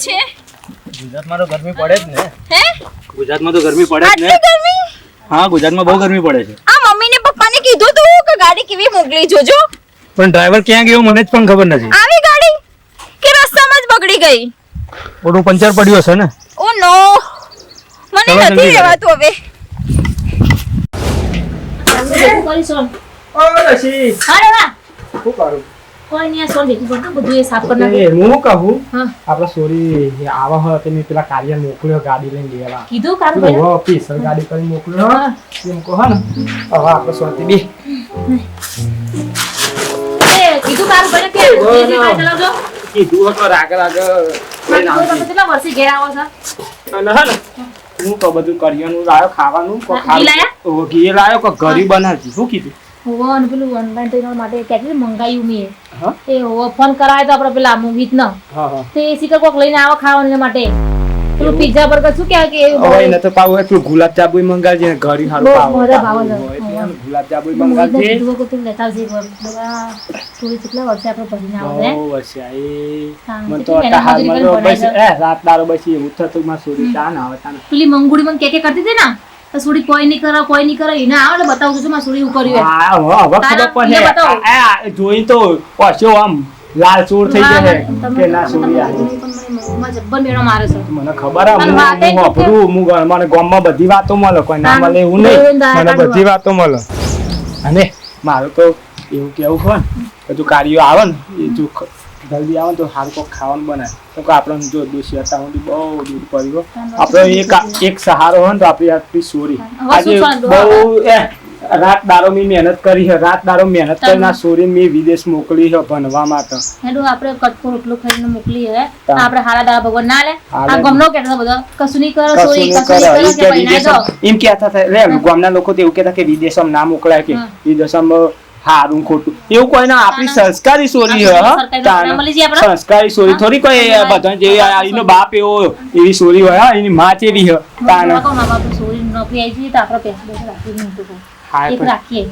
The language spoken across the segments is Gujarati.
છે? ગુજરાતમાં તો ગરમી પડે જ ને. હે? ગુજરાતમાં તો ગરમી પડે જ ને. આટલી ગરમી? હા, ગુજરાતમાં બહુ ગરમી પડે છે. આ મમ્મીને પપ્પાને કીધું તું કે ગાડી કેવી મોકલી જોજો. પણ ડ્રાઈવર ક્યાં ગયો મને જ પણ ખબર નથી. આવી ગાડી કે રસ્તામાં જ બગડી ગઈ? ઓલું પંચર પડ્યું હશે ને. ઓ નો, મને નથી રહેવાતું હવે. ઓ રશી, અરે વાહ, શું કરું? કોઈ નહીં, આ સોલ ભેગું કરતો બધું એ સાફ કરી નાખો. એ હું કહું હા. આપણે સોરી આવા હોય તો મેં પેલા કાર્ય મોકલ્યો ગાડી લઈને લેવા. કીધું કારું ભાઈ? ઓ પીસલ ગાડી કરીને મોકલ્યો. હા. એમ કહો ને. હવે આપણે શાંતિ બી. એ કીધું કારું ભાઈ કે એસી ગાડી ચલાવજો. કીધું હતો રાગ તમે કેટલા વર્ષે ઘેર આવો છો? અને હે ને હું તો બધું કરિયાનું લાયો ખાવાનું કો ઘી લાયા? ઘી લાયો કો ઘરી બનાવજી શું કીધું હોવો ને પેલું ઓનલાઈન ટ્રેનર માટે કેટલી મંગાયું મેં. હા એ હોવો ફોન કરાય તો આપણે પેલા મોહિત ન હા હા તે શીખર કોક લઈને આવો ખાવાનું એના માટે. પેલું પિઝા બર્ગર શું કહેવાય કે એવું હવે એને તો પાવ એટલું ગુલાબ જાંબુ મંગાવજે ને ઘરી હારું બહુ પાવ મજા ભાવે છે. ગુલાબ જાંબુ મોહિતને મંગાવજે કીધું કે તું લેતા આવજે બધા થોડી કેટલા વર્ષે આપણે ભરીને આવો ને. ઓ વસ્યા એ હા, મન તો કેટલી હાલ મહેનત માં કરીને બસ બનાવી રાત દારો બસી એવું થતું માં સોરી ચા ના આવે તાને પેલી મંગુડી મને કે કરતી હતી ને તો સુડી કોઈ નહીં કરે એને આવે ને બતાવું છું મારે સુડી હું કર્યું એમ. હા હવે ખબર પડે આ જોઈ તો પાછો આમ લાલ ચોર થઈ જશે કે ના સોરી આ જબ્બર મેળો મારે છે. મને ખબર આ અને વાતે હું વાપરું હું મને ગામમાં બધી વાતો મળે કોઈ ના મળે એવું નહીં મને બધી વાતો મળે અને મારું તો એવું કેવું હોય ને તું કાર્યો આવે ને એ જો જલ્દી આવે ને તો સારું કોઈક ખાવાનું બનાવે તો કે આપણે જો દોષી હતા હું બહુ દૂર પડ્યો આપણે એક સહારો હોય ને તો આપણી સોરી આજે બહુ રાત દારો મેં મહેનત કરી છે રાત દારો મહેનત કરીને સોરી મેં વિદેશ મોકલી છે ભણવા માટે હેડું આપણે કટકો રોટલો ખાઈને મોકલી હે આપણે હારા દાડા ભગવાન ના લે આ ગમનો કેતા બધા કશું નહીં કરો સોરી કશું નહીં કરો કે બનાઈ દો એમ કહેતા હતા રે ગામના લોકો તો એવું કહેતા કે વિદેશમાં ના મોકલાય કે વિદેશમાં હારું ખોટું એવું કોઈ ના આપણી સંસ્કારી સોરી સંસ્કારી સોરી થોડી કોઈ બધા જેવી એનો બાપ એવો એવી સોરી હોય એની માં જેવી હોય સોરી નોકરી આવી છે તો આપણે પૈસા રાખી નહીં તો એક રાખીએ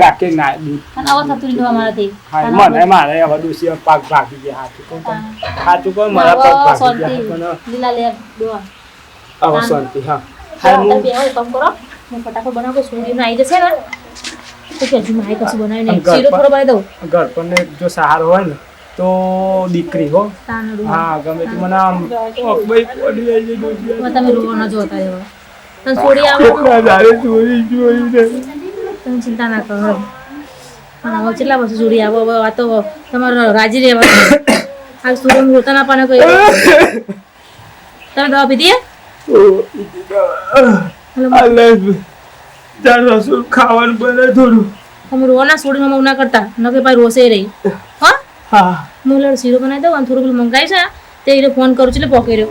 રાખે ના અને આવા થતું નહીં અમારાથી મને મારે હવે દોષી પાક ભાગી ગયા સાચું કોઈ મારા પગ ભાગી ગયા લીલા લે દો હવે શાંતિ હા કામ કરો હું ફટાફટ બનાવો સોરી આવી જશે ને તો કે હજુ મારે કશું બનાવી નહીં શીરો થોડો બનાવી દઉં ઘર પર ને જો સહારો હોય ને તો દીકરી હો હા ગમે તે મને આમ ભાઈ પડી જાય છે તમે રોવા ન જોતા એવા તને છોડી આવો તમે ચિંતા ના કરો હવે કેટલા વર્ષ છોડી આવો હવે આ તો તમારે રાજી રહેવા આ સુરમ રોતા ના પાને કોઈ તમે દવા પીધી ખાવાનું બને થોડું તમે રોના છોડીને મગ ના કરતા ન કે ભાઈ રોસે રહી હા હા હું લડ શીરો બનાવી દઉં અને થોડું પેલું મંગાવી છે તે એને ફોન કરું છું એટલે પોકે રહ્યો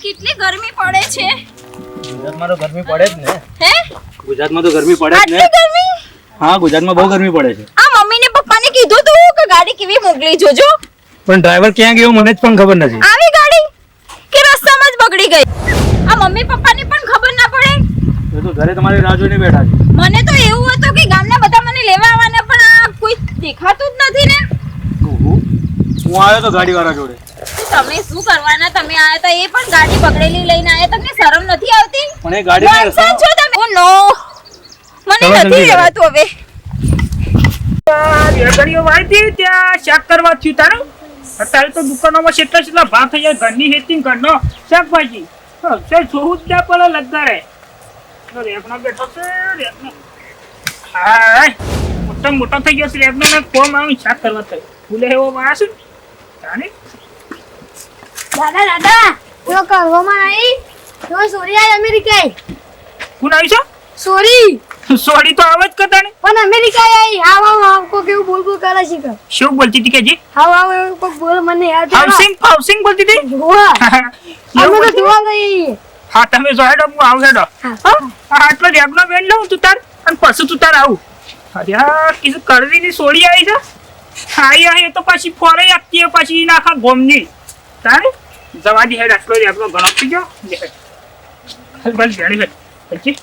કેટલી ગરમી પડે છે ગુજરાતમાં તો ગરમી પડે જ ને હે ગુજરાતમાં તો ગરમી પડે જ ને આટલી ગરમી હા ગુજરાતમાં બહુ ગરમી પડે છે આ મમ્મીને પપ્પાને કીધું તું કે ગાડી કેવી મોકલી જોજો પણ ડ્રાઈવર ક્યાં ગયો મને જ પણ ખબર નથી આવી ગાડી કે રસ્તામાં જ બગડી ગઈ આ મમ્મી પપ્પાને પણ ખબર ના પડે એ તો ઘરે તમારી રાહ જોઈને બેઠા છે મને તો એવું હતું કે ગામના બધા મને લેવા આવવાના પણ આ કોઈ દેખાતું જ નથી ને હું આવ્યો તો ગાડીવાળા જોડે તમે શું કરવાના તમે આયા હતા એ પણ ગાડી બગડેલી લઈને આયા તમને શરમ નથી આવતી પણ એ ગાડી વાંચા છો તમે ઓ નો મને નથી રહેવાતું હવે રેગડીઓ વાળી ત્યાં શાક કરવા થયું તારું અત્યારે તો દુકાનોમાં કેટલા ભાવ થઈ જાય ઘરની હેતી ઘરનો શાકભાજી સર જોવું જ ના પડે લગાડે રેગનો બેઠો છે રેગનો હા મોટો થઈ ગયો છે રેગનો ને કોમ આવી શાક કરવા થયું ફૂલે એવો માણસ જાણે દાદા પેલો કરવામાં આવી તો સોરી આવી અમેરિકા કોણ આવી છે સોરી સોરી તો આવે જ કરતા ને પણ અમેરિકા આવી હાવ કો કેવું બોલ બોલ કરે છે કે શું બોલતી હતી કે જી હાવ એવું કોઈ બોલ મને યાદ હાઉસિંગ બોલતી હતી હોવા અમે તો જોવા ગઈ હા તમે જોડો હું આવું હેડો આટલો રેગનો બેન લઉં તું તાર અને પછી તું તાર આવું અરે કીધું કરવીની સોડી આવી છે આઈ એ તો પાછી ફોરે આપતી પાછી નાખા ગોમની તારે જવા દી હેડ આટલો રેગનો ઘણો થઈ ગયો બસ જાણી પછી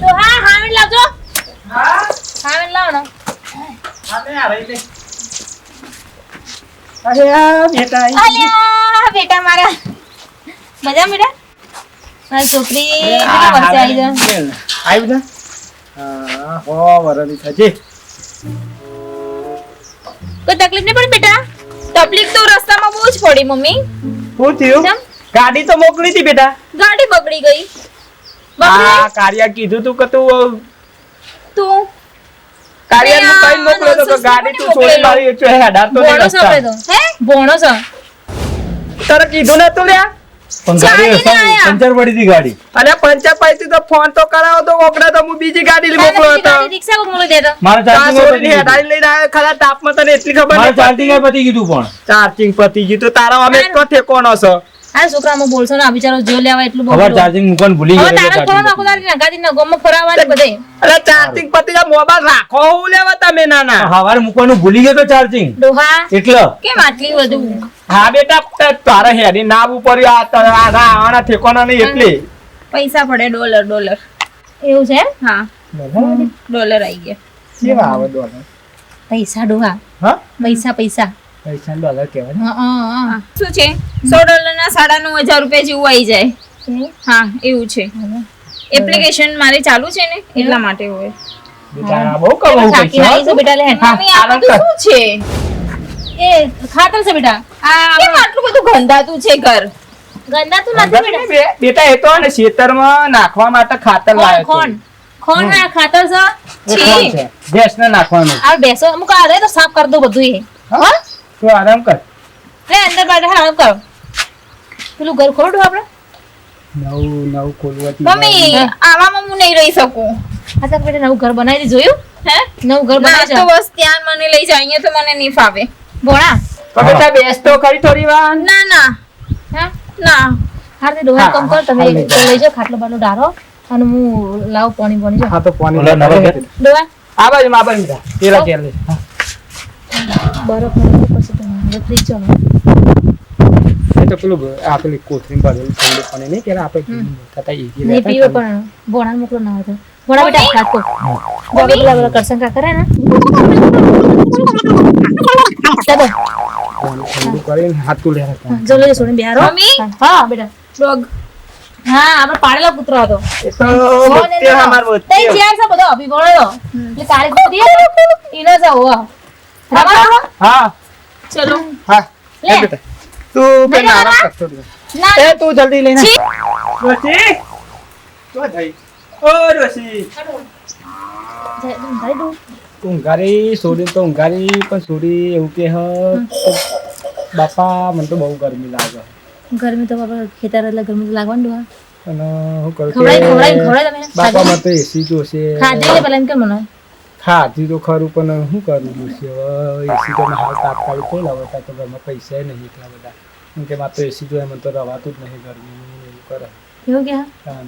તો હા હાવણ લાવજો હા હાવણ લાવો ને હા મે આ રહી લે અરે આ બેટા આઈ ગઈ. અલ્યા બેટા મારા મજા બેટા મારી છોકરી આ કેટલા વર્ષે હારા આવી છે આવી જા. હા હો વરદી થશે. કોઈ તકલીફ નહીં પડી બેટા તકલીફ તો રસ્તામાં બહુ જ પડી મમ્મી. શું થયું? કેમ? ગાડી તો મોકલી હતી બેટા. ગાડી બગડી ગઈ. આ કાર્યા કીધું તું કે તું તું કાર્યાનું કઈ મોકલ્યો તો કે ગાડી તું છોડી મારી એટલે હેડાર તો નહીં ભોણો સાંભળે રસ્તા. તો ભોણો છે તારે કીધું નતું લ્યા. પંચર પડી હતી ગાડી. અને પંચર પાઈથી તો ફોન તો કરાવો તો ઓકડા તો હું બીજી ગાડી મોકલો હતો. રિક્ષા કોક મોકલી દેતો મારે આ ચાર્જિંગ છોડીને હેડારી લઈને આવ્યો ખરા તાપમાં તને એટલી ખબર મારે નહીં ચાર્જિંગ પડતી. પતી ગયું પણ ચાર્જિંગ પતી ગયું તો તારા અમે તો ઠેકોનો છો. આ છોકરામાં બોલશો ને આ બિચારો જો લેવા એટલું ખબર બોલો ચાર્જિંગ મૂકવાનું ભૂલી હવે ગયો તારા ફોન આખો તારી નગાડી ના ગમો ફરાવાની બધે અરે ચાર્જિંગ પતી જાય મોબાઈલ રાખો હું લેવા તમે નાના. હવારે મૂકવાનું ભૂલી ગયો તો ચાર્જિંગ ડોહા એટલે કેમ આટલી બધું હા બેટા તારા હેડી ના ઉપર આના ઠેકોના નહીં એટલે પૈસા પડે ડોલર. એવું છે હા ડોલર આવી ગયા. કેવા આવે ડોલર? પૈસા ડોહા હા પૈસા પૈસા પૈસા ડોલર કહેવાય. હા શું છે $100 ના 9,500 રૂપિયા જેવું આવી જાય. હા એવું છે. એપ્લિકેશન મારે ચાલુ છે ને એટલા માટે હોય. બેટા બહુ કમાવું થાકી પૈસા આવી છે બેટા લે મમ્મી આ બધું શું છે? એ ખાતર છે બેટા કેમ આટલું બધું ગંધાતું છે ઘર? ગંદા તો નથી બેટા બેટા એ તો ને ખેતરમાં નાખવા માટે ખાતર લાવ્યો ખોણ ખોણ ના ખાતર છે છે ભેંસને નાખવાનું. આ બેસો અમુક આ રે તો સાફ કરી દો બધું એ હા તું આરામ કર. લે અંદર બાર આરામ કરો પેલું ઘર ખોડું આપણે નવું ખોલવાથી મમ્મી આવામાં હું નહીં રહી શકું. આ તો બેટા નવું ઘર બનાવી દે જોયું હે નવું ઘર ના બનાવી તો છે બસ ત્યાં મને લઈ જાય. અહીંયા તો મને નહીં ફાવે. ભોણા તો બેટા બેસ તો ખરી થોડી વાર. ના હા ના હાર તે ડોહા કામ કર તમે હા, તો લઈ જાઓ ખાટલો બાટલો ડારો અને હું લાવ પાણી જો હા તો પાણી ઓલા નવા ઘર. ડોહા આ બાજુ માં બાજુ બેટા પેલા ઘેર લે. હા. બરફ નાખો પછી તમે ફ્રીજ ચાલો એ તો પેલું આ પેલી કોથળી ભરેલું ઠંડુ પાણી નહીં ત્યારે આપણે થતા ઈજી નહીં પીવો પણ ભોણા મોકલો ના હોય તો ભોણા બેટા ખાતો બોલો પેલા કરસન કા કરે ને ચાલો ઠંડુ કરીને હાથું લે જો લઈ સોની બિહારો મમ્મી? હા બેટા ડોગ હા આપણે પાડેલો કૂતરો હતો એ તો વચ્ચે અમાર વચ્ચે તઈ ચેર છે બધો અભી ભણ્યો એટલે કાળી કૂતરી ઈનો છે ઓ રમા હા ચલો હા લે. એ બેટા તું પેલા નહીં આરામ બાબા. કરતો રહે. ના એ તું જલ્દી લઈને છી. રોશી તો થઈ ઓ રોશી જય દો ઊંઘારી સોડી તો ઊંઘારી પણ સોડી એવું કે હ બાપા મને તો બહુ ગરમી લાગે ગરમી તો બાબા ખેતર એટલે ગરમી તો લાગવાનું ડોહા અને હું કરું ખવડાય તમે બાપા મને તો એસી જોશે ખાધી લે પેલા એમ કે મને ખાધી તો ખરું પણ શું કરવું જોશે હવે એસી તો હાલ તાત્કાલિક કોઈ લાવતા તો ઘરમાં પૈસા નહીં એટલા બધા કેમ કે મારે તો એસી જોઈએ મને તો રવાતું જ નહીં ગરમી એવું કરે એવું કે હા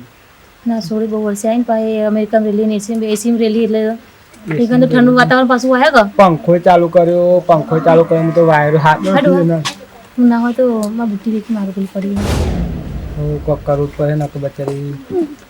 ના સોડી બહુ વર્ષે આવીને પાછી અમેરિકન રેલી ને એસી રેલી એટલે એકદમ તો ઠંડુ વાતાવરણ પાછું આવ્યા કે પંખો ચાલુ કર્યો હું તો વાયર હાથ હું ના હોય તો મારા બુદ્ધિ દેખી મારું પેલી પડી કોક કરવું જ પડે ને તો બચારી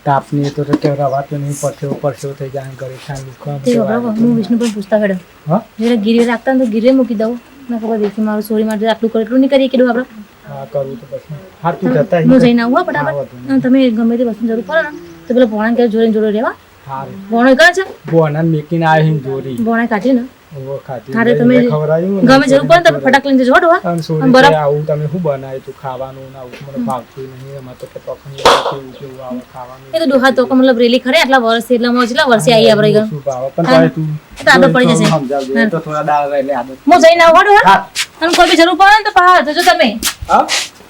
તાપની તો કે રવાતું નહીં પરસેવો થઈ જાય ઘરે ઠંડુ તે બરાબર હું વિષ્ણુ પણ પૂછતા હેડો હા જ્યારે ગીરે રાખતા ને તો ગીરે મૂકી દઉં ના ખબર દેખી મારું સોરી માટે આટલું કરે એટલું નહીં કરીએ કીધું આપણે હા કરવું તો પછી હા તું જતા હું જઈને આવું હો ફટાફટ અને તમે ગમે તે વસ્તુ જરૂર પડે ને તો પેલા ભોણા કે જોડે રહેવા હારું ભોણો કરે છે બોના મેકીને આવ્યો જોરી ભોણા કાઢી ને ઓવો ખાતી ખાતે તમે ખવડાવ્યું ગમે જરૂર પડે ને તમે ફટાક લઈને જજો ડોહા અને સોરી બરાબર. કે આવું તમે શું બનાવ્યું તું ખાવાનું ને આવું મને ભાવતું નહીં એમાં તો કે તોખણી કેવું કેવું આવે ખાવાનું એ તો ડોહા તો મતલબ રેલી ખરે આટલા વર્ષથી એટલે મોજલા વર્ષે આવી આપણે ગયો શું ભાવે પણ તારે તું તો આદત પડી જશે. સમજાવજે તો થોડા દાળ એટલે આદત હું જઈને આવું હો ડોહા હા અને કોઈ બી જરૂર પડે ને તો પા જજો તમે હા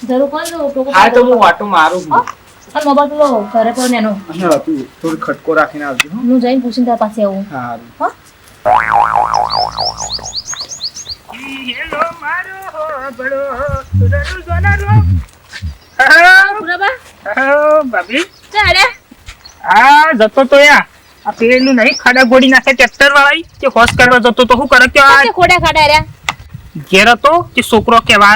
જરૂર પડે ને તો ટોકો હા તો હું વાટો મારું જ. અને મોબાઈલ પેલો ઘરે પર નેનો અને તું થોડી ખટકો રાખીને આવજો હો. હું જઈને પૂછીને તારા પાસે આવું હારું હો હેલો મારો હોબળો રડુ સોનારો પુરાબા ભાભી ચાલે આ જતો તો યા આ પેલું નહીં ખાડા ગોળી નાખે ટ્રેક્ટર વાળા કે હોશ કરવા જતો તો શું કરે કે આ ખોડા ખાડા રહ્યા ઘેર હતો તે છોકરો કહેવા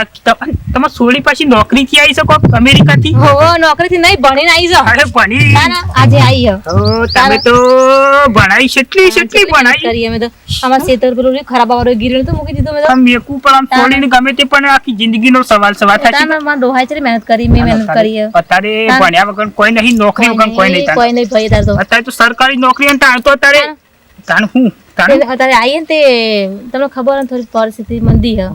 તમે સોળી પાછી નોકરી થી આવી શકો અમેરિકા થી? હો નોકરીથી નહીં ભણીને આવી જાઓ. અરે ભણી ના ના આજે આવી હો. તમે તો ભણાઈ કેટલી ભણાઈ કરી અમે તો અમાર ખેતર પેલું ખરાબ વાળો ગીરીને તો મૂકી દીધો મેં તો. આમ મેકું પણ આમ છોડીને ગમે તે પણ આખી જિંદગીનો સવાલ થાય છે. મારા ડોહાઈ છે મહેનત કરી મેં મહેનત કરી હે. અત્યારે ભણ્યા વગર કોઈ નહીં, નોકરી વગર કોઈ નહીં. કોઈ નહીં ભાઈ તાર તો અત્યારે તો સરકારી નોકરી અને તાણ તો અત્યારે તાણ હું તાણ અત્યારે આવીએ ને તે તમને ખબર ને થોડી પરિસ્થિતિ મંદી હે.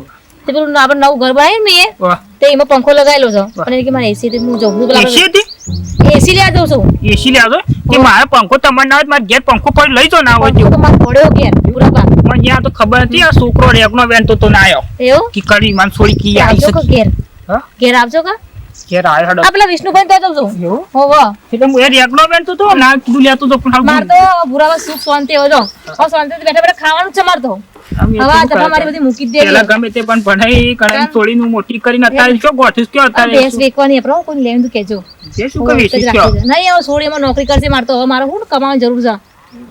તે પેલું આપણે નવું ઘર બનાવ્યું ને મેં વાહ. તે એમાં પંખો લગાવેલો છે અને કે મારે એસી હું જવું એસી હતી? એસી લેવા જઉં છું. એસી લેવા કે મારે પંખો તમારે ના હોય મારે ઘેર પંખો પડી લઈ જાઓ ના હોય પંખો તો મારે પડ્યો ઘેર પૂરા પા. મને ત્યાં તો ખબર હતી આ છોકરો રેગનો વેનતો તો ના આવ્યો એવું કે કરી માન છોડી કી આવી આવજો કા શકી. ઘેર હા? ઘેર આવજો કા ઘેર આવ્યો હેડો. આ પેલા વિષ્ણુભાઈ તો જઉં છું. એવું? હોવો એટલે હું એ રેગનો વેનતો તો ના કીધું લેતો તો પણ માર તો ભૂરામાં સુખ શાંતિ હોય જો હવે શાંતિથી બેઠા બેઠા ખાવાનું જ છે માર તો. હવે આ જફા મારી બધી મૂકી જ પેલા દેવી. ગમે તે પણ ભણાઈ કણાઈ છોડીનું મોટી કરીને અત્યારે શું ગોઠવીશ કયો આ અત્યારે ભેંસ વેચવાની આપણે કોઈ લેવું તો કહેજો. જે શું હવે કવી એક જ કયો રાખી છે. નહીં હવે સોળીમાં નોકરી કરશે મારે તો હવે મારે શું કમાવાની જરૂર છે.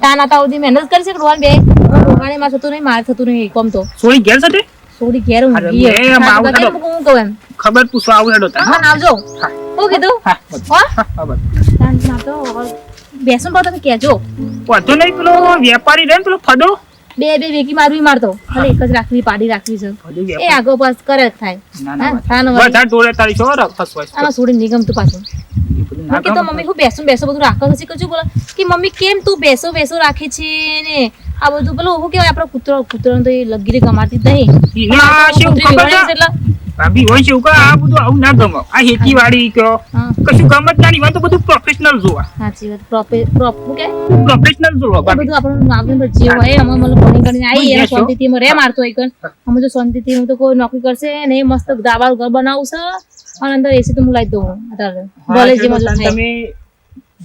તાના તા સુધી મહેનત કરી છે રોહન બે રોહાણી માં થતું નહીં મારે થતું નહીં કોમ તો છોડી ઘેર સાથે સોળી ઘેર અરે ઊંઘી મેં હે. આવું તાના તો- હું કહું એમ ખબર પૂછવા આવું હેડો તાર. હા આવજો હા. શું કીધું હા હો હા બસ. તાના તો બેસન પર તમે કહેજો વધુ નહીં પેલો વેપારી રહે ને પેલો ફડો બે બે વેકી મારવી મારતો ખાલી એક જ રાખવી પાડી રાખવી છે બધું એ વેપારી. આગો પાસ કરે જ થાય ના હા, ના તાનો વળી. બધા ટોળે તારી છો ફસવાય આમાં સોડી નિગમતું પાછું બધું ના હું કીધું મમ્મી હું બેસો બેસો બધું રાખો પછી કશું બોલે કે મમ્મી કેમ તું બેસો બેસો રાખે છે ને આ બધું પેલું શું કહેવાય આપણો કૂતરો તો એ લગીરે ગમાતી જ નહીં. ઈને આ શું કૂતરી ખબર વિવડાવી છે? છે એટલે ભાભી હોય છે એવું કે આ બધું આવું ના ગમે આ ખેતીવાડી કયો હા કશું ગમત ના નહીં તો બધું પ્રોફેશનલ જોવા સાચી વાત શું કે પ્રોફેશનલ જોવા આ ભાભી બધું આપણું નાગન જે હોય અમે મને ભણી કરીને આવી એને બેસો. શાંતિથી એમાં રે મારતો હોય કણ અમે જો શાંતિથી હું તો કોઈ નોકરી કરશે ને એ મસ્ત દાવાળું ઘર બનાવું છે અને અંદર એસી તો હું લાવી દઉં અત્યારે ભલે જેમાં જો થાય. તમે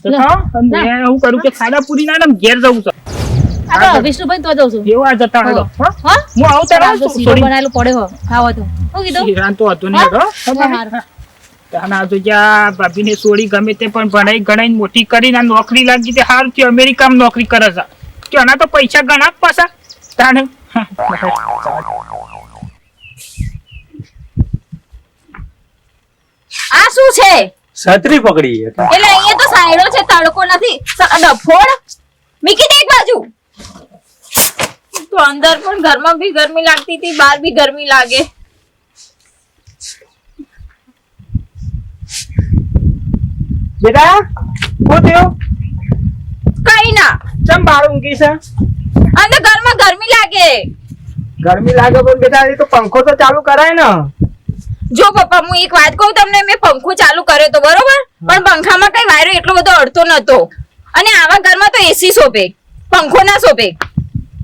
જતા મેં હું કરું કે ખાડા પૂરી ના ને ઘેર જવું છે આ તો વિષ્ણુભાઈ તો જઉં છું જેવું આ જતા હેડો હો? હા હું આવતા આ રહું તો છું શીરો થોડી બનાવેલો પડે હો ખાવા તો શું કીધું શીરાન તો હતું નહીં હેડો. હારું. અને આ તો જ્યાં ભાભીને છોડી ગમે તે પણ ભણાઈ ગણાઈ મોટી કરીને આ નોકરી લાગી તે હારું થયું અમેરિકામાં નોકરી કરે છે કે આના તો પૈસા ઘણા જ પાછા તાણે આ શું છે છત્રી પકડી એટલે અહીંયા તો સાયડો છે તડકો નથી ડફોડ મીકી દે એક બાજુ તો અંદર પણ ઘરમાં બી ગરમી લાગતી હતી બહાર બી ગરમી લાગે બેટા શું થયું? કઈ ના ચમ બાર ઊંઘી છે? અંદર ઘરમાં ગરમી લાગે ગરમી લાગે પણ બેટા એ તો પંખો તો ચાલુ કરાય ને. જો પપ્પા હું એક વાત કહું તમને મેં પંખો ચાલુ કર્યો તો બરોબર પણ પંખામાં કઈ વાયરો એટલો બધો અડતો નતો અને આવા ઘરમાં તો એસી શોભે પંખો ના શોભે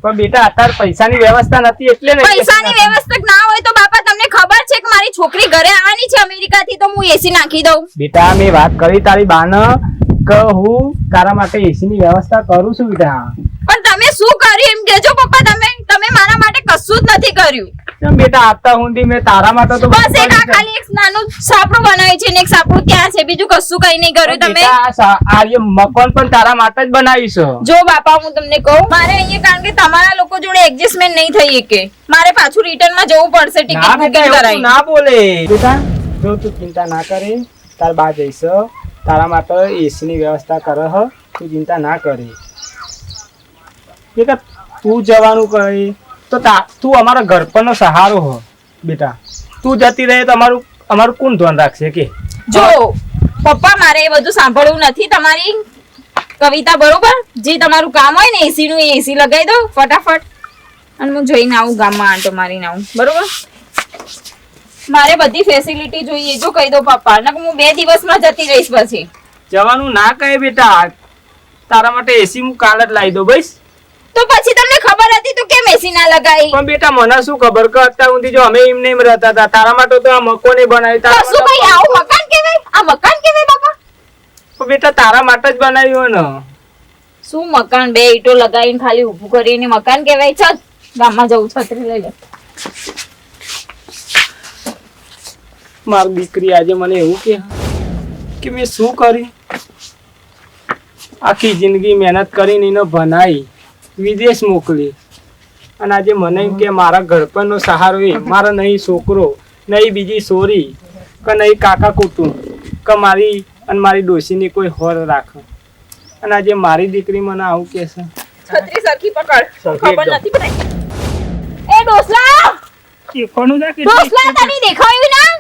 પણ બેટા અત્યારે પૈસાની વ્યવસ્થા નથી એટલે નહીં. પૈસાની વ્યવસ્થા ના હોય તો બાપા તમને ખબર છે કે મારી છોકરી ઘરે આવવાની છે અમેરિકાથી તો હું એસી નાખી દઉં બેટા મેં વાત કરી તારી બાને કે હું તારા માટે એસી ની વ્યવસ્થા કરું છું બેટા. પણ તમે શું કર્યું એમ કેજો પપ્પા તમે મારા માટે કશું જ નથી કર્યું કેમ બેટા આતા હુંડી મેં તારા માટે તો બસ એક આ ખાલી એક નાનું સાપડું બનાવ્યું છે ને એક સાપડું ત્યાં છે બીજું કશું કઈ નહીં કર્યું તમે બેટા આર્ય મકાન પણ તારા માટે જ બનાવ્યું છે. જો બાપા હું તમને કહું મારે અહીંયા કારણ કે તમારા લોકો જોડે એડજસ્ટમેન્ટ નહીં થઈ શકે મારે પાછું રિટર્ન માં જવું પડશે ના ટિકિટ બેટા બુકિંગ એવું તું કરાવી ના બોલે બેટા જો તું ચિંતા ના કરે તાર બા જઈશ તારા માટે એસી ની વ્યવસ્થા કરે હ તું ચિંતા ના કરે બેટા તું જવાનું કહે તો તું અમારા ઘરપણનો સહારો હો બેટા તું જતી રહે તો અમારું કોણ ધ્યાન રાખશે કે જો પપ્પા મારે એ બધું સાંભળવું નથી તમારી કવિતા બરોબર જે તમારું કામ હોય ને એસી નું એસી લગાવી દો ફટાફટ અને હું જઈને આવું ગામમાં આંટો મારીને આવું બરોબર મારે બધી ફેસિલિટી જોઈએ જો કહી દો પપ્પા નકર હું 2 દિવસમાં જતી રહીશ પછી જવાનું ના કહે બેટા તારા માટે એસી હું કાલ જ લાવી દઉં બસ તો પછી તમને ખબર હતી તો કેમ એસી ના લગાવી પણ બેટા મને શું ખબર કે અત્યાર સુધી જો અમે એમ નહીં રહેતા હતા તારા માટે તો આ મકોને બનાવી તારા કશું માટે કઈ આવું મકાન કહેવાય આ મકાન કહેવાય બાપા પણ બેટા તારા માટે જ બનાવ્યું ને શું મકાન બે ઈંટો લગાવીને ખાલી ઊભું કરીને મકાન કહેવાય ચાલ ગામમાં જવું છત્રી લઈ લે મારી દીકરી આજે મને એવું કે મેં શું કરી આખી જિંદગી મહેનત કરીને એને ભણાઈ વિદેશ મોકલી અને આજે મને એમ કે મારા ઘડપણનો સહારો એ મારા નહીં છોકરો, નહીં બીજી સોરી, કે નહીં કાકા કુટુંબ, કે મારી અને મારી ડોશીની કોઈ હોર રાખે. અને આજે મારી દીકરી મને આવું કે છે. છત્રી સરખી પકડ, સરખી ખબર એકદમ. નથી પડાય. એ ડોસલા, શીખવાનું ના કે ડોસલા તને દેખાયું ના?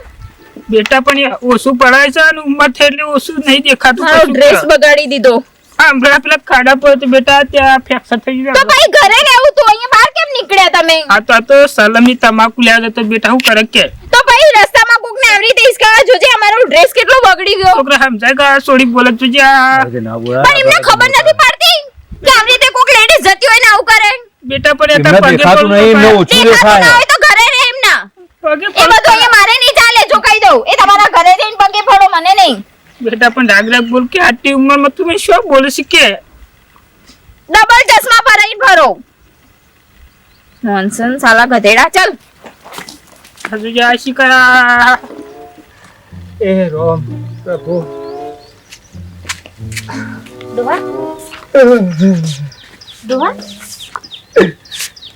બેટા પણ એ ઓછું પડાય છે અને ઉંમર થઈ એટલે ઓછું નહીં દેખાતું. મારો કશું ડ્રેસ કર. બગાડી દીધો. હા, હમણાં પેલા ખાડા પર તો બેટા ત્યાં ફ્રેક્ચર થઈ તો ગયું. ભાઈ ઘરે રહેવું તો અહીંયા બહાર કેમ નીકળ્યા તમે? આ તો સલમની તમાકુ લેવા જતો બેટા શું કરે કે તો ભાઈ રસ્તામાં કોકને આવી રીતે હિસકાવા જોજે. અમારો ડ્રેસ કેટલો બગડી ગયો. છોકરા સમજાય કે આ સોડી બોલે તું જે આજે ના બોલાય. પણ એમને ખબર નથી પડતી કે આવી રીતે કોક લેડીઝ જતી હોય ને આવું કરે. બેટા પણ એ એમને તાર પગે દેખાતું નહીં, એમને પડવું ઓછું દેખાતું ના દેખાય. હોય તો ઘરે રહે એમના. પગે એ બધું અહીંયા મારે નહીં ચાલે, જો કહી દઉં. એ તમારા ઘરે જઈને પગે પડો, મને નહીં. બેટા પણ રાગ રાગ બોલ કે આટલી ઉંમરમાં તું શું બોલે છે કે ડબલ ચશ્મા ભરાઈને ફરો. નોનસેન્સ સાલા ગધેડા. ચાલ હજુ જે આ શિકારા એ રોમ પ્રભુ. ડોહા ડોહા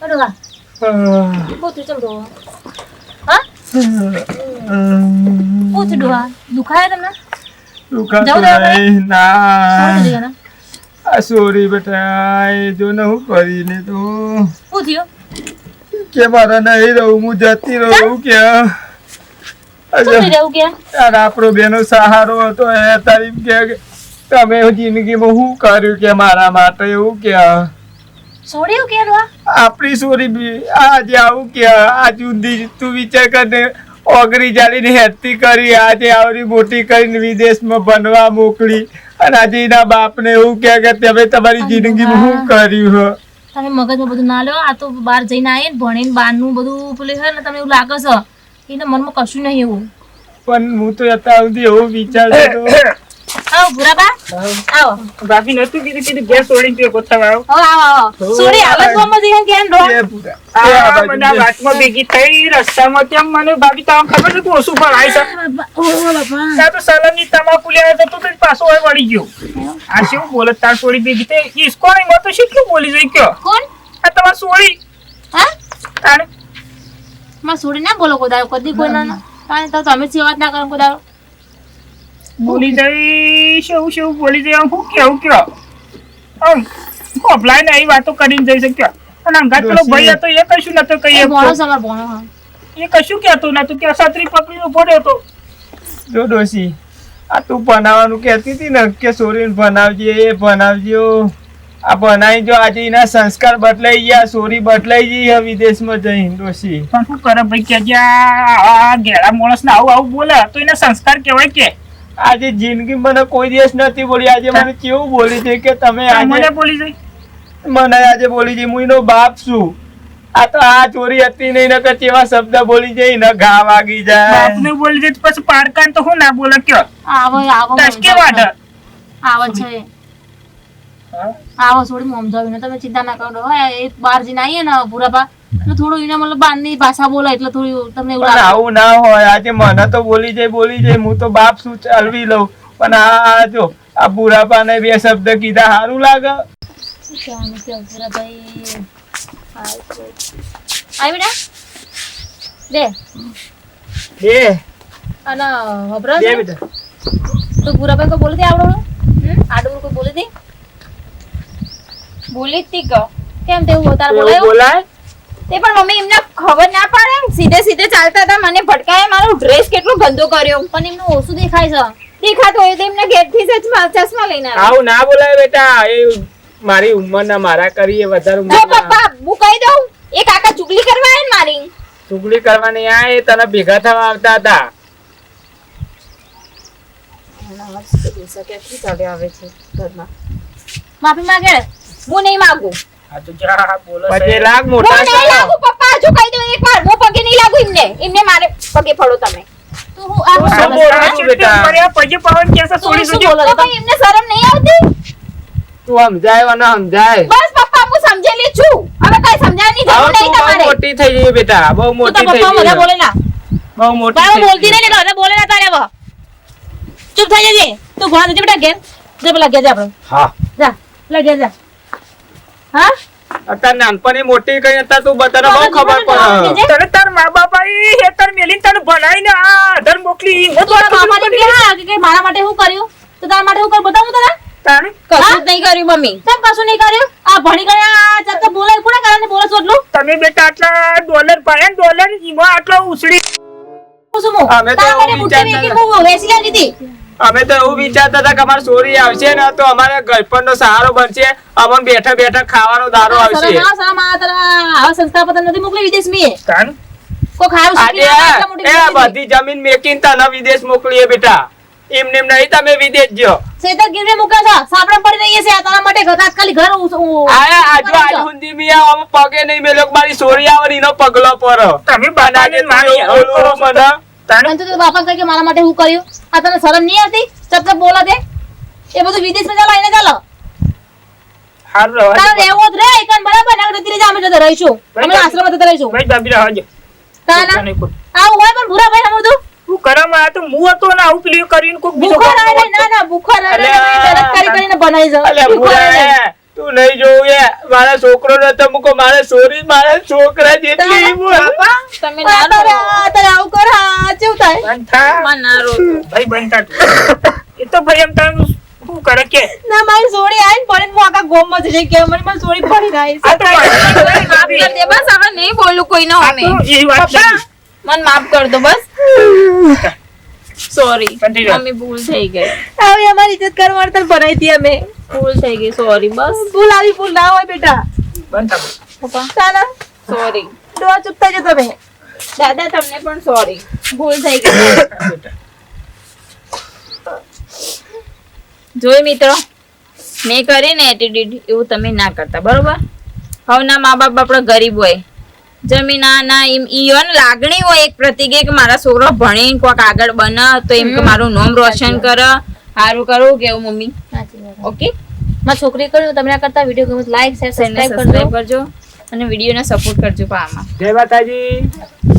ઓ ડોહા બહુ તું ચમ ડોહા હા બહુ તું ડોહા દુખાય તમને દુખાતું જાઉં દવાખાને? નહીં. ના શું થયું આ સોરી બેટા, એ જો ને હું કરીને તું શું થયું કે મારા નહીં રહું, હું જતી રહું કે શું થઈ રહ્યું કે યાર આપણો બેનો સહારો હતો એ તારી કે તમે જિંદગીમાં શું કર્યું કે મારા માટે એવું કે છોડ્યું કે ડોહા આપણી સોરી બી આજે આવું કે આજ ઊંધી તું વિચાર કરીને ઓગરી જાળીને હેરતી કરી, આજે આવડી મોટી કરીને વિદેશમાં ભણવા મોકલી, અને આજે એના બાપને એવું કે તમે તમારી જિંદગીમાં શું કર્યું હો. તમે મગજમાં બધું ના લો. આ તો બહાર જઈને આવીએ ને ભણીને બહારનું બધું પેલું છે ને તમને એવું લાગે છે એના મનમાં કશું નહીં એવું. પણ હું તો અત્યાર સુધી એવું વિચારતો હતો. આવો ભૂરાબા આવો ભાભી નતું કીધું ગેસ સોડીને પીવો કોથા વાળો. હવે આવો સોરી હાલત ગમે છે કેમ ડોહા એ પૂરા. આ બધા વાતમાં ભેગી થઈ રસ્તામાં કેમ મને ભાભી તમને ખબર છે તું ઓછું પણ આવી છે ત્યાં તો સલમની તમાકુ લેવા જતો તો પાછો હોય વળી ગયો. આ શું બોલે તાર સોડી ભેગી થઈ ઈસકો નહીં તો શું બોલી જઈ કયો કોણ આ તમાર સોડી હા તારે માં સોરી ના બોલો કોદારો કદી કોઈ ના તાને તો તમે જ વાત ના કરો કોદારો બોલી જઈ શું બોલી જઈ હું કેવું કયો આમ કોપલાય ને એ વાતો કરીને જઈ શક્યો. અને અંગાત પેલો ભાઈ હતો એ કશું નતો કહીએ ભણો સવાર ભણો હા એ કશું કહેતો નતું કે છત્રી પકડી ઉભો રહ્યો હતો. જો ડોશી, આ તું ભણાવવાનું કહેતી હતી ને કે સોરીને ભણાવજે, એ ભણાવજો. આ ભણાવી જો આજે એના સંસ્કાર બદલાઈ ગયા, સોરી બદલાઈ ગઈ હવે વિદેશમાં જઈને ડોશી. પણ શું કરે ભાઈ કે જે આ ઘેડા માણસ ને આવું બોલે તો એને સંસ્કાર કહેવાય કે આજે જિંદગી મને કોઈ દિવસ નથી બોલી, આજે મને કેવું બોલી છે કે તમે આજે મને બોલી જઈ મને આજે બોલી છે હું એનો બાપ છું. આ તો આ ચોરી હતી નહીં નકર કેવા શબ્દ બોલી જાય ને ઘા વાગી જાય. બાપને બોલી જઈ પછી પારકાન તો હું ના બોલે કયો આવો આવો ટસકે વાઢ આવો છે આવો થોડી સમજાવી ને તમે ચિંતા ના કરો હા એ બહાર જઈને આવીએ ને ભૂરાબા એટલે થોડું એને મતલબ બહારની ભાષા બોલે એટલે થોડી તમને એવું પણ લાગે આવું ના હોય. આજે મને તો બોલી જાય હું તો બાપ શું ચાલવી લઉં, પણ આ જો આ બુરાપાને બે શબ્દ કીધા સારું લાગે. ભૂરાભાઈ આવી બેટા દે બે અને હબરા બે બેટા તો ભૂરાભાઈ કોઈ બોલી આવડો આડું કોઈ બોલી હતી બોલી જ તી કહો. કેમ તેવું તાર એવું બોલાયો બોલાય? તે પણ મમ્મી એમને ખબર ના પડે સીધે સીધે ચાલતા હતા મને ભટકાય મારો ડ્રેસ કેટલો ગંદો કર્યો. પણ એમનું ઓછું દેખાય છે દેખાતો હોય તો એમને ઘેરથી જ ચશ્મા લઈને આવ્યા. આવું ના બોલાય બેટા, એ મારી ઉંમરના મારા કરીએ વધારે તો ઉંમરના પપ્પા હું કહી દઉં એ કાકા ચુગલી કરવા આવે ને મારી. ચુગલી કરવાની આ એ તને ભેગા થવા આવતા હતા. માફી માંગે હું નહીં માંગુ. આ તો જા બોલે પછી છે. લાગ હું મોટા નહીં કરો. લાગુ પપ્પા હજુ કહી દઉં એકવાર હું પગે નહીં લાગુ એમને મારે પગે પડો તમે. તું હું આ શું શું બોલે? બોલે આ ચિત્ત કર્યા પછી પવન કેસે સોડી શું સુજી બોલે તો ભાઈ એમને શરમ નહીં આવતી. તું સમજાય અને સમજાય. બસ પપ્પા હું સમજેલી છું હવે કઈ સમજાવવાની જરૂર હવે નહીં તું બહુ તમારે. મોટી થઈ ગઈ બેટા, બહુ તું તો મોટી થઈ પપ્પા બધા ગઈ, બોલે ના બહુ મોટી બરાબર થઈ બોલતી ગઈ. નહીં ને બોલે ના તારે હવે ચૂપ થઈ જજે તું ભણા દેજે બેટા ઘેર જે પેલા ઘેર જા આપણે હા જા પેલા ઘેર જા હા અત્યારે નાનપણી મોટી કઈ અત્યારે તું બધાને બહુ ખબર પડે તને તાર મા બાપા હેતર મેલીને તને ભણાઈને આ ધર મોકલી તો તારા મામાને કે હા કે મારા માટે શું કર્યું તો તારા માટે શું કર્યું બતાવું તને તારે કશું જ નહીં કર્યું મમ્મી. કેમ કશું નહીં કર્યું આ ભણી ગયા ચાલતા બોલે કોના કારણે બોલે છો એટલું તમે બેટા આટલા ડોલર પાયા ડોલર ઈમાં આટલો ઉછળી શું હું અમે તો તારા માટે એવું બુટ્ટી વિચારતા વેચી હું વેચી લાવી હતી અમે તો એવું વિચારતા હતા કે અમારી સોરી આવશે ને તો અમારે ગળપણનો સહારો બનશે અમને બેઠા બેઠા ખાવાનો દારો આવશે શરમ આ તારા આવા સંસ્થા પર નથી મોકલી વિદેશ મી તાન કો ખાવ આજે એ બધી જમીન મેકીને તને વિદેશ મોકલીએ બેટા એમને એમ નહીં તમે વિદેશ ગયો સેતર ગીરવે મૂકે છે સાપડા પડી રહી છે આ તારા માટે તાત્કાલિક ઘર આયા આજુ આજ હુંદી મિયા આમ પગે નહીં મેલો મારી સોરી આવે ને એનો પગલો પર તમે બનાને મારી બોલો મને તારે તો બાપા કહે કે મારા માટે હું કર્યું આ તને શરમ નહીં આવતી ચપ બોલા દે એ બધું વિદેશમાં ચાલો આઈને ચાલો હાર રહો તારે રહેવો જ રે એકન બરાબર ના કરતી રહેજે અમે જતા રહીશું અમે આશ્રમમાં જતા રહીશું ભાઈ બાબી રહો તાના આવું હોય પણ ભૂરા ભાઈ હમણાં તું હું કરમ આ તો હું હતો ને આવું પેલું કરીને કોક બીજો ભૂખો રહે ના ના ભૂખો રહે મહેનત કરી કરીને બનાવી જાવ અલે ભૂરા તું નહીં જોવું એ મારા છોકરો નતો મૂકો મારે સોરી મારા છોકરા જેટલી તમે ના રો. તારે આવું કર હા કેવું થાય બંધ થા માં ના રો તું. ભાઈ બનતા તું એ તો ભાઈ એમ તમે શું કરે કે ના મારી સોડી આઈને પડીને હું આખા ગોમમાં જઈ કે મને મારી સોડી પડી રહી આ તો માફ કર દે બસ હવે નહીં બોલું કોઈનો અમે. એ વાત છે. મને માફ કર દો બસ. Sorry Continue. મમ્મી ભૂલ થઈ ગઈ. હવે અમારી ઇજ્જત કરવાની તને બનાવી હતી અમે ભૂલ થઈ ગઈ સોરી બસ. ભૂલ આવી ભૂલ ના હોય બેટા બંધ થા પપ્પા તાના સોરી. ડોહા ચૂપ થઈ જાઓ તમે દાદા તમને પણ સોરી. ભૂલ થઈ ગઈ. જોઈ મિત્રો મેં કરી ને એટીટ્યુડ એવું તમે ના કરતા બરોબર. હવે ના મા બાપ આપણા ગરીબ હોય જમીન ના એમ ઈવન લાગણી હોય એક પ્રતિક કે મારા છોકરો ભણીને કોઈક આગળ બને તો એમ કે મારું નામ રોશન કરે સારું કરવું કેવું મમ્મી. ઓકે મારી છોકરી કર્યું તમને આ કરતા વિડીયો ગમે લાઈક શેર સબસ્ક્રાઇબ કરજો અને વિડીયોને સપોર્ટ કરજો પામાં. જય માતાજી